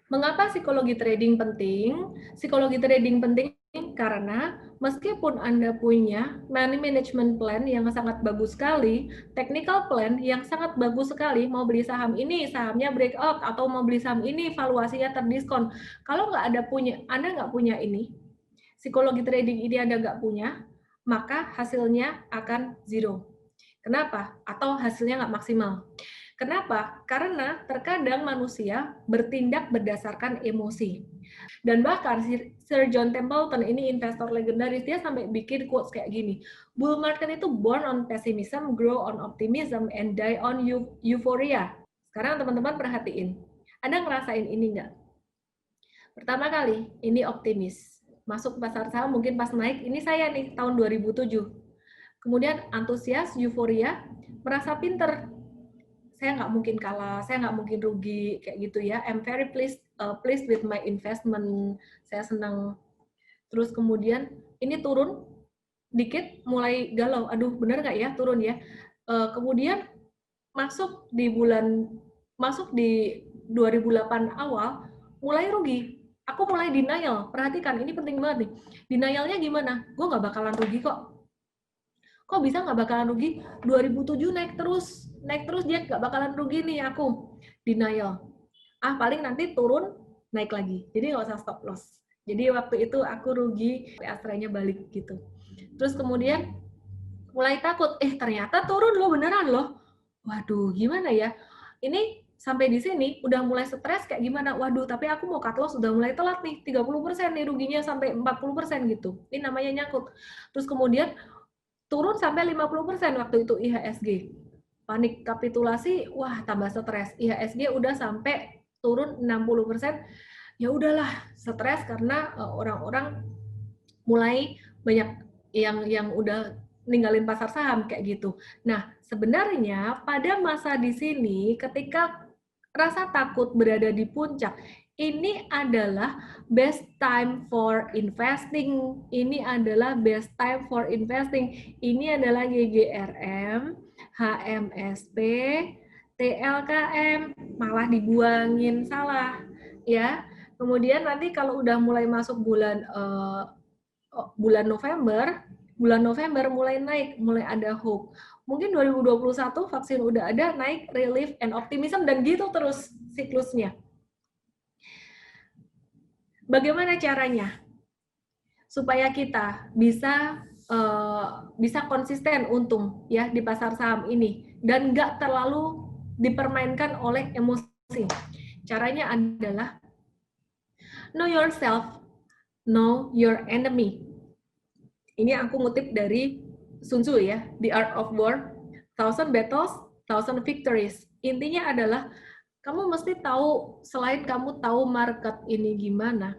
Mengapa psikologi trading penting? Psikologi trading penting karena meskipun Anda punya money management plan yang sangat bagus sekali, technical plan yang sangat bagus sekali, mau beli saham ini, sahamnya breakout, atau mau beli saham ini, valuasinya terdiskon. Kalau Anda nggak punya ini, psikologi trading ini Anda nggak punya, maka hasilnya akan zero. Kenapa? Atau hasilnya nggak maksimal. Kenapa? Karena terkadang manusia bertindak berdasarkan emosi. Dan bahkan Sir John Templeton, ini investor legendaris, dia sampai bikin quotes kayak gini. Bull market itu born on pessimism, grow on optimism, and die on euphoria. Sekarang teman-teman perhatiin. Anda ngerasain ini nggak? Pertama kali, ini optimis. Masuk pasar saham mungkin pas naik, ini saya nih, tahun 2007. Kemudian antusias, euforia, merasa pinter, saya nggak mungkin kalah, saya nggak mungkin rugi, kayak gitu ya. I'm very pleased with my investment, saya senang. Terus kemudian ini turun dikit, mulai galau, aduh bener nggak ya turun ya. Kemudian masuk di 2008 awal, mulai rugi. Aku mulai denial, perhatikan, ini penting banget nih. Denialnya gimana? Gue nggak bakalan rugi kok. Kok bisa nggak bakalan rugi? 2007 naik terus dia nggak bakalan rugi nih aku. Denial. Paling nanti turun, naik lagi. Jadi nggak usah stop loss. Jadi waktu itu aku rugi, astranya balik gitu. Terus kemudian mulai takut, ternyata turun loh, beneran loh. Waduh, gimana ya? Ini sampai di sini udah mulai stres kayak gimana? Waduh, tapi aku mau cut loss udah mulai telat nih, 30% nih ruginya sampai 40% gitu. Ini namanya nyangkut. Terus kemudian turun sampai 50% waktu itu IHSG. Panik kapitulasi, wah tambah stres. IHSG udah sampai turun 60%. Ya udahlah, stres karena orang-orang mulai banyak yang udah ninggalin pasar saham kayak gitu. Nah, sebenarnya pada masa di sini ketika rasa takut berada di puncak, ini adalah best time for investing. Ini adalah best time for investing. Ini adalah GGRM, HMSP, TLKM, malah dibuangin salah ya. Kemudian nanti kalau udah mulai masuk bulan November mulai naik, mulai ada hope. Mungkin 2021 vaksin udah ada, naik, relief, and optimism, dan gitu terus siklusnya. Bagaimana caranya? Supaya kita bisa konsisten untung ya di pasar saham ini dan nggak terlalu dipermainkan oleh emosi. Caranya adalah know yourself, know your enemy. Ini aku ngutip dari Sun Tzu ya, The Art of War, 1000 battles, 1000 victories. Intinya adalah kamu mesti tahu, selain kamu tahu market ini gimana,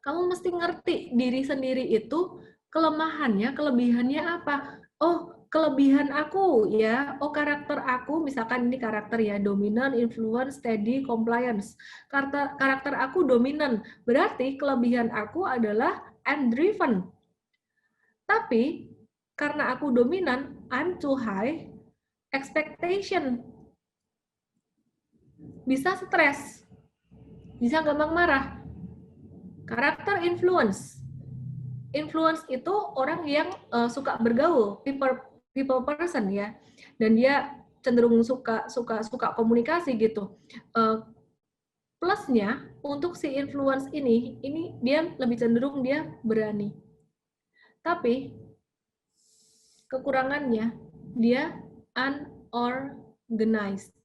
kamu mesti ngerti diri sendiri itu kelemahannya, kelebihannya apa. Oh, kelebihan aku ya, karakter aku, misalkan ini karakter ya, dominan, influence, steady, compliance. Karakter aku dominan, berarti kelebihan aku adalah I'm driven. Tapi karena aku dominan, I'm too high, expectation. Bisa stres, bisa gampang marah. Karakter influence. Influence itu orang yang suka bergaul, people person ya. Dan dia cenderung suka komunikasi gitu. Plusnya untuk si influence ini dia lebih cenderung dia berani. Tapi kekurangannya dia unorganized.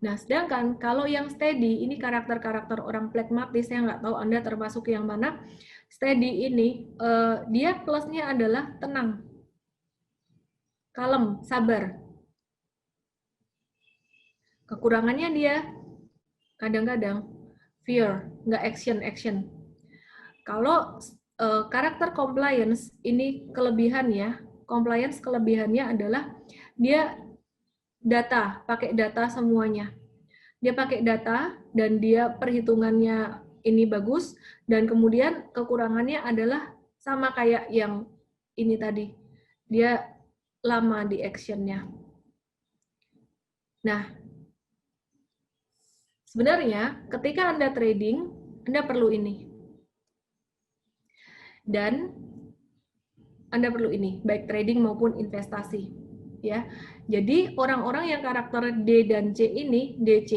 Nah, sedangkan kalau yang steady, ini karakter-karakter orang pragmatis, saya nggak tahu Anda termasuk yang mana. Steady ini, dia plusnya adalah tenang, kalem, sabar. Kekurangannya dia kadang-kadang fear, nggak action. Kalau karakter compliance, ini kelebihannya, compliance kelebihannya adalah dia pakai data semuanya. Dia pakai data dan dia perhitungannya ini bagus, dan kemudian kekurangannya adalah sama kayak yang ini tadi. Dia lama di actionnya. Nah, Sebenarnya ketika Anda trading, Anda perlu ini. Dan Anda perlu ini, baik trading maupun investasi. Ya. Jadi orang-orang yang karakter D dan C ini, DC,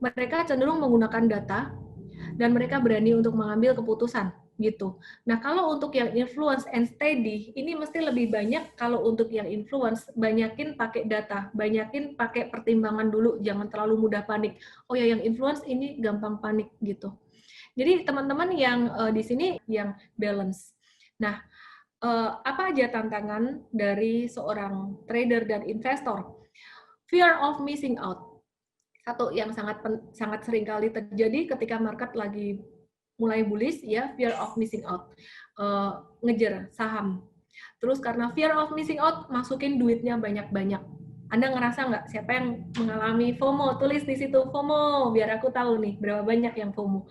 mereka cenderung menggunakan data dan mereka berani untuk mengambil keputusan gitu. Nah, kalau untuk yang influence and steady, ini mesti lebih banyak. Kalau untuk yang influence, banyakin pakai data, banyakin pakai pertimbangan dulu, jangan terlalu mudah panik. Oh ya, yang influence ini gampang panik gitu. Jadi teman-teman yang di sini yang balance. Nah, apa aja tantangan dari seorang trader dan investor? Fear of missing out. Satu yang sangat sering kali terjadi ketika market lagi mulai bullish, ya, fear of missing out. Ngejar saham. Terus karena fear of missing out, masukin duitnya banyak-banyak. Anda ngerasa nggak siapa yang mengalami FOMO? Tulis di situ FOMO, biar aku tahu nih berapa banyak yang FOMO.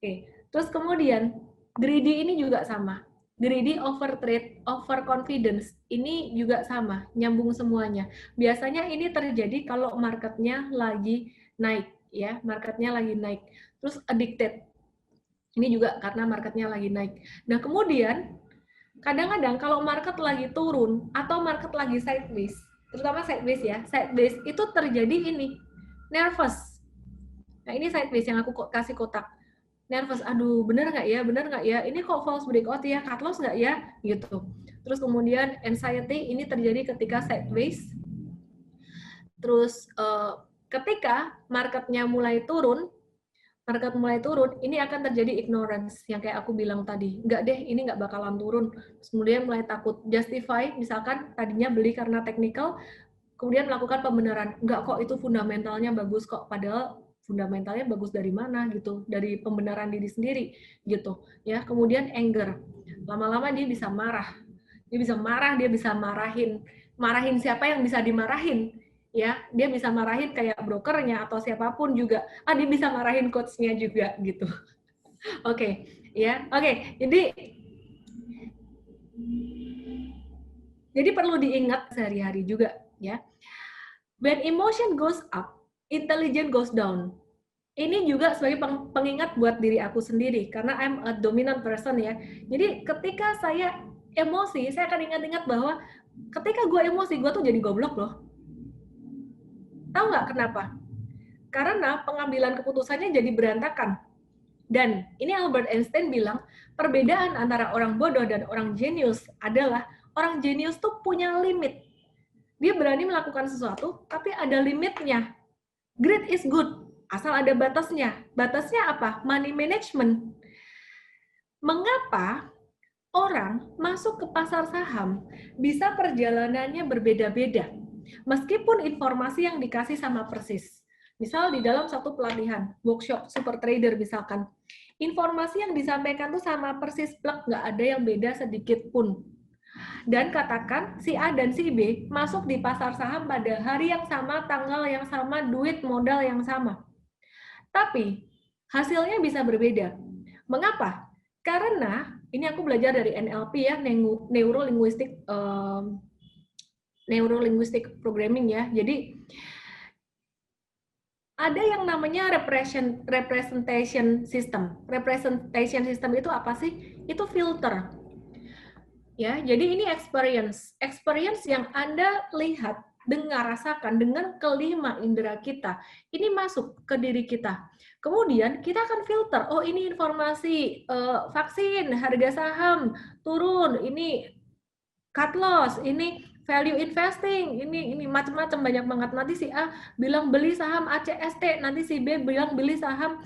Oke. Terus kemudian greedy ini juga sama. Greedy, overtrade, overconfidence, ini juga sama, nyambung semuanya. Biasanya ini terjadi kalau marketnya lagi naik, ya, marketnya lagi naik. Terus addicted, ini juga karena marketnya lagi naik. Nah kemudian kadang-kadang kalau market lagi turun atau market lagi sideways, terutama sideways ya, sideways itu terjadi ini, nervous. Nah ini sideways yang aku kasih kotak. Nervous, aduh bener nggak ya, ini kok false breakout ya, cut loss nggak ya, gitu. Terus kemudian anxiety ini terjadi ketika sideways. Terus ketika marketnya mulai turun, ini akan terjadi ignorance, yang kayak aku bilang tadi. Nggak deh, ini nggak bakalan turun. Terus kemudian mulai takut, justify, misalkan tadinya beli karena technical, kemudian melakukan pembenaran. Nggak kok, itu fundamentalnya bagus kok, padahal fundamentalnya bagus dari mana gitu, dari pembenaran diri sendiri gitu ya. Kemudian anger, lama-lama dia bisa marah, dia bisa marahin siapa yang bisa dimarahin ya, dia bisa marahin kayak brokernya atau siapapun juga, dia bisa marahin coachnya juga gitu. Oke, ya, oke. Jadi perlu diingat sehari-hari juga ya. When emotion goes up, intelligence goes down. Ini juga sebagai pengingat buat diri aku sendiri, karena I'm a dominant person ya. Jadi ketika saya emosi, saya akan ingat-ingat bahwa ketika gue emosi, gue tuh jadi goblok loh. Tahu nggak kenapa? Karena pengambilan keputusannya jadi berantakan. Dan ini Albert Einstein bilang, perbedaan antara orang bodoh dan orang jenius adalah orang jenius tuh punya limit. Dia berani melakukan sesuatu, tapi ada limitnya. Greed is good, asal ada batasnya. Batasnya apa? Money management. Mengapa orang masuk ke pasar saham bisa perjalanannya berbeda-beda? Meskipun informasi yang dikasih sama persis. Misal di dalam satu pelatihan, workshop super trader misalkan, informasi yang disampaikan tuh sama persis, plek, nggak ada yang beda sedikit pun. Dan katakan si A dan si B masuk di pasar saham pada hari yang sama, tanggal yang sama, duit modal yang sama. Tapi hasilnya bisa berbeda. Mengapa? Karena ini aku belajar dari NLP ya, neuro-linguistic programming ya. Jadi ada yang namanya representation system. Representation system itu apa sih? Itu filter. Ya, jadi ini experience yang Anda lihat, dengar, rasakan dengan kelima indera kita. Ini masuk ke diri kita. Kemudian kita akan filter, oh ini informasi vaksin, harga saham turun, ini cut loss, ini value investing, ini macam-macam, banyak banget. Nanti si A bilang beli saham ACST, nanti si B bilang beli saham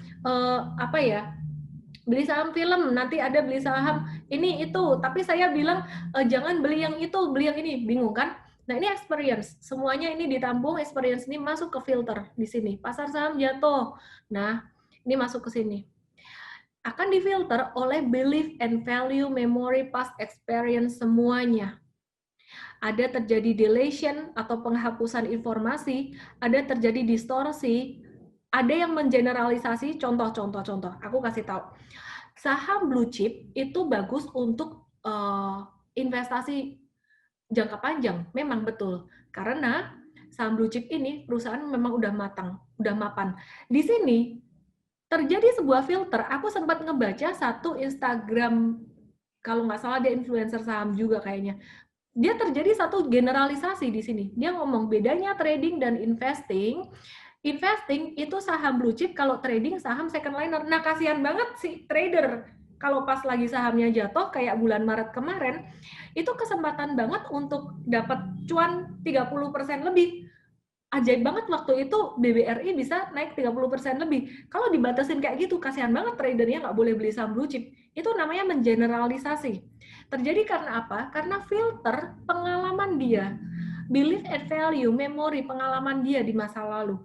beli saham film, nanti ada beli saham ini itu, tapi saya bilang jangan beli yang itu, beli yang ini, bingung kan? Nah ini experience, semuanya ini ditampung, experience ini masuk ke filter di sini. Pasar saham jatuh, nah ini masuk ke sini. Akan difilter oleh belief and value, memory, past experience, semuanya. Ada terjadi deletion atau penghapusan informasi, ada terjadi distorsi, ada yang mengeneralisasi. Contoh. Aku kasih tahu. Saham blue chip itu bagus untuk investasi jangka panjang, memang betul. Karena saham blue chip ini perusahaan memang udah matang, udah mapan. Di sini terjadi sebuah filter. Aku sempat ngebaca satu Instagram, kalau nggak salah dia influencer saham juga kayaknya. Dia terjadi satu generalisasi di sini. Dia ngomong bedanya trading dan investing. Investing itu saham blue chip, kalau trading saham second liner. Nah, kasihan banget si trader. Kalau pas lagi sahamnya jatuh kayak bulan Maret kemarin, itu kesempatan banget untuk dapat cuan 30% lebih. Ajaib banget waktu itu BBRI bisa naik 30% lebih. Kalau dibatasin kayak gitu, kasihan banget tradernya nggak boleh beli saham blue chip. Itu namanya mengeneralisasi. Terjadi karena apa? Karena filter pengalaman dia, belief and value, memori pengalaman dia di masa lalu.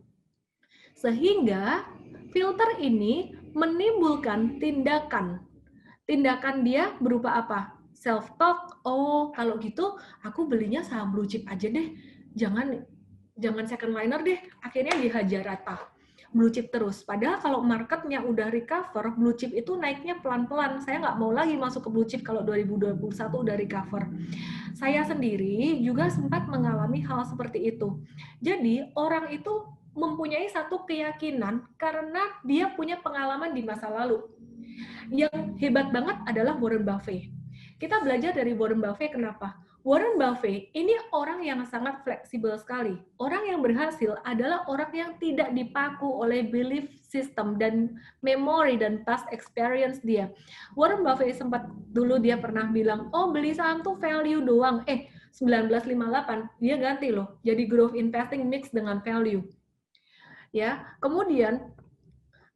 Sehingga filter ini menimbulkan tindakan. Tindakan dia berupa apa? Self-talk, oh kalau gitu aku belinya saham blue chip aja deh. Jangan second liner deh, akhirnya dihajar rata blue chip terus. Padahal kalau marketnya udah recover, blue chip itu naiknya pelan-pelan. Saya nggak mau lagi masuk ke blue chip kalau 2021 udah recover. Saya sendiri juga sempat mengalami hal seperti itu. Jadi orang itu mempunyai satu keyakinan karena dia punya pengalaman di masa lalu. Yang hebat banget adalah Warren Buffett. Kita belajar dari Warren Buffett kenapa? Warren Buffett ini orang yang sangat fleksibel sekali. Orang yang berhasil adalah orang yang tidak dipaku oleh belief system dan memory dan past experience dia. Warren Buffett sempat dulu dia pernah bilang, oh beli saham tuh value doang. 1958 dia ganti loh, jadi growth investing mix dengan value. Ya, kemudian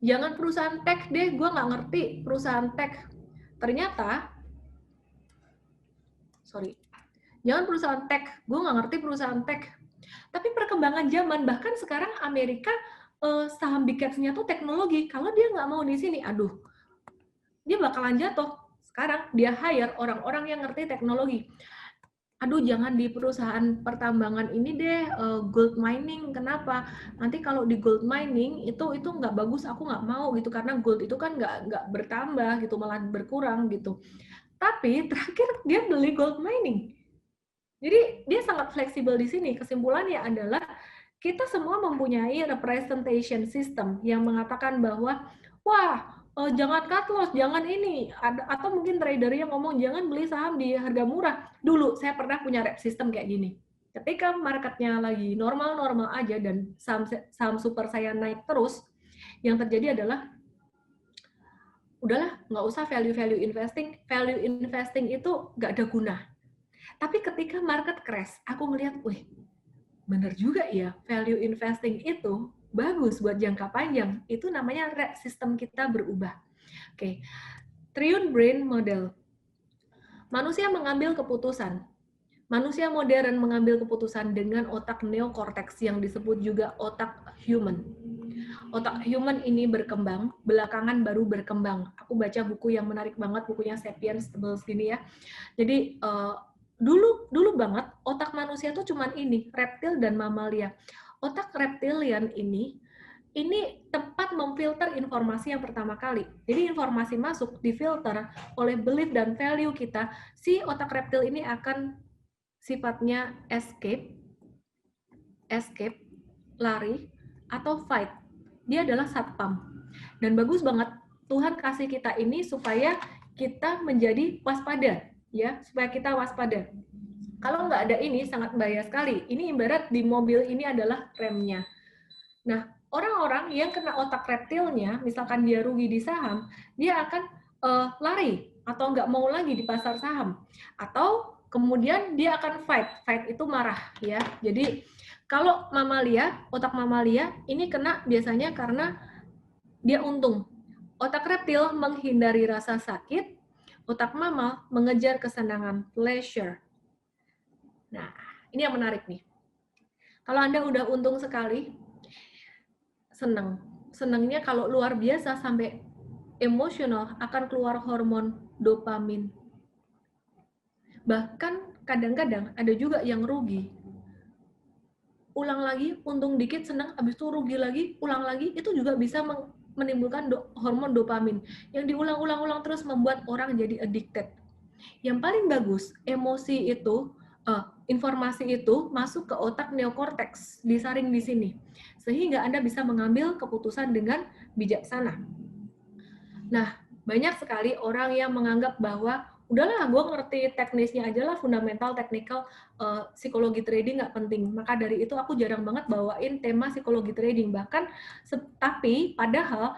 jangan perusahaan tech deh, gue nggak ngerti perusahaan tech. Ternyata, jangan perusahaan tech, gue nggak ngerti perusahaan tech. Tapi perkembangan zaman, bahkan sekarang Amerika saham big caps-nya tuh teknologi. Kalau dia nggak mau di sini, aduh, dia bakalan jatuh. Sekarang dia hire orang-orang yang ngerti teknologi. Aduh, jangan di perusahaan pertambangan ini deh, gold mining. Kenapa? Nanti kalau di gold mining itu nggak bagus, aku nggak mau gitu, karena gold itu kan nggak bertambah gitu, malah berkurang gitu. Tapi terakhir dia beli gold mining. Jadi dia sangat fleksibel di sini. Kesimpulannya adalah kita semua mempunyai representation system yang mengatakan bahwa wah, jangan cut loss, jangan ini, atau mungkin trader yang ngomong jangan beli saham di harga murah. Dulu saya pernah punya rep system kayak gini. Ketika marketnya lagi normal-normal aja dan saham super saya naik terus, yang terjadi adalah udahlah, nggak usah value investing. Value investing itu nggak ada guna. Tapi ketika market crash, aku melihat, wih, bener juga ya, value investing itu bagus buat jangka panjang. Itu namanya sistem kita berubah. Oke, Triune Brain Model. Manusia mengambil keputusan. Manusia modern mengambil keputusan dengan otak neokorteks yang disebut juga otak human. Otak human ini berkembang, belakangan baru berkembang. Aku baca buku yang menarik banget, bukunya Sapiens, tebel segini ya. Jadi, dulu banget otak manusia tuh cuman ini, reptil dan mamalia. Otak reptilian ini tempat memfilter informasi yang pertama kali. Jadi informasi masuk difilter oleh belief dan value kita, si otak reptil ini akan sifatnya escape, lari, atau fight. Dia adalah satpam. Dan bagus banget Tuhan kasih kita ini supaya kita menjadi waspada, ya, supaya kita waspada. Kalau nggak ada ini sangat bahaya sekali. Ini ibarat di mobil ini adalah remnya. Nah, orang-orang yang kena otak reptilnya, misalkan dia rugi di saham, dia akan lari atau nggak mau lagi di pasar saham. Atau kemudian dia akan fight itu marah, ya. Jadi kalau mamalia, otak mamalia ini kena biasanya karena dia untung. Otak reptil menghindari rasa sakit, otak mamal mengejar kesenangan, pleasure. Nah, ini yang menarik nih. Kalau Anda udah untung sekali, seneng. Senengnya kalau luar biasa sampai emosional akan keluar hormon dopamin. Bahkan kadang-kadang ada juga yang rugi. Ulang lagi, untung dikit, senang, habis itu rugi lagi, ulang lagi, itu juga bisa menimbulkan hormon dopamin yang diulang-ulang terus membuat orang jadi addicted. Yang paling bagus, emosi itu informasi itu masuk ke otak neokorteks, disaring di sini, sehingga Anda bisa mengambil keputusan dengan bijaksana. Nah, banyak sekali orang yang menganggap bahwa udahlah gue ngerti teknisnya aja lah, fundamental, technical, psikologi trading nggak penting. Maka dari itu aku jarang banget bawain tema psikologi trading. Bahkan, tapi padahal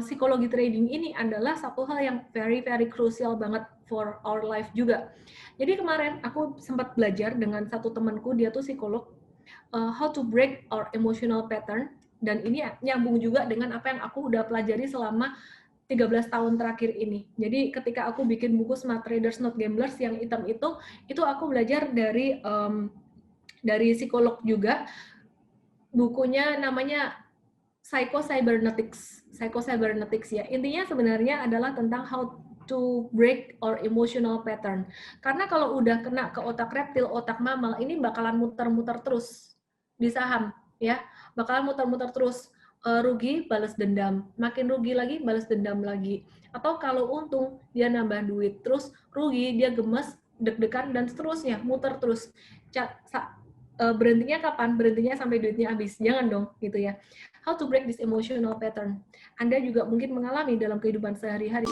psikologi trading ini adalah satu hal yang very very crucial banget for our life juga. Jadi kemarin aku sempat belajar dengan satu temanku, dia tuh psikolog, how to break our emotional pattern, dan ini nyambung juga dengan apa yang aku udah pelajari selama 13 tahun terakhir ini. Jadi ketika aku bikin buku Smart Traders Not Gamblers yang hitam itu aku belajar dari psikolog juga. Bukunya namanya Psycho-Cybernetics ya. Intinya sebenarnya adalah tentang how to break our emotional pattern. Karena kalau udah kena ke otak reptil, otak mamal, ini bakalan muter-muter terus di saham ya. Bakalan muter-muter terus. Rugi, balas dendam. Makin rugi lagi, balas dendam lagi. Atau kalau untung, dia nambah duit. Terus rugi, dia gemes, deg-degan, dan seterusnya. Muter terus. Berhentinya kapan? Berhentinya sampai duitnya habis. Jangan dong, gitu ya. How to break this emotional pattern. Anda juga mungkin mengalami dalam kehidupan sehari-hari.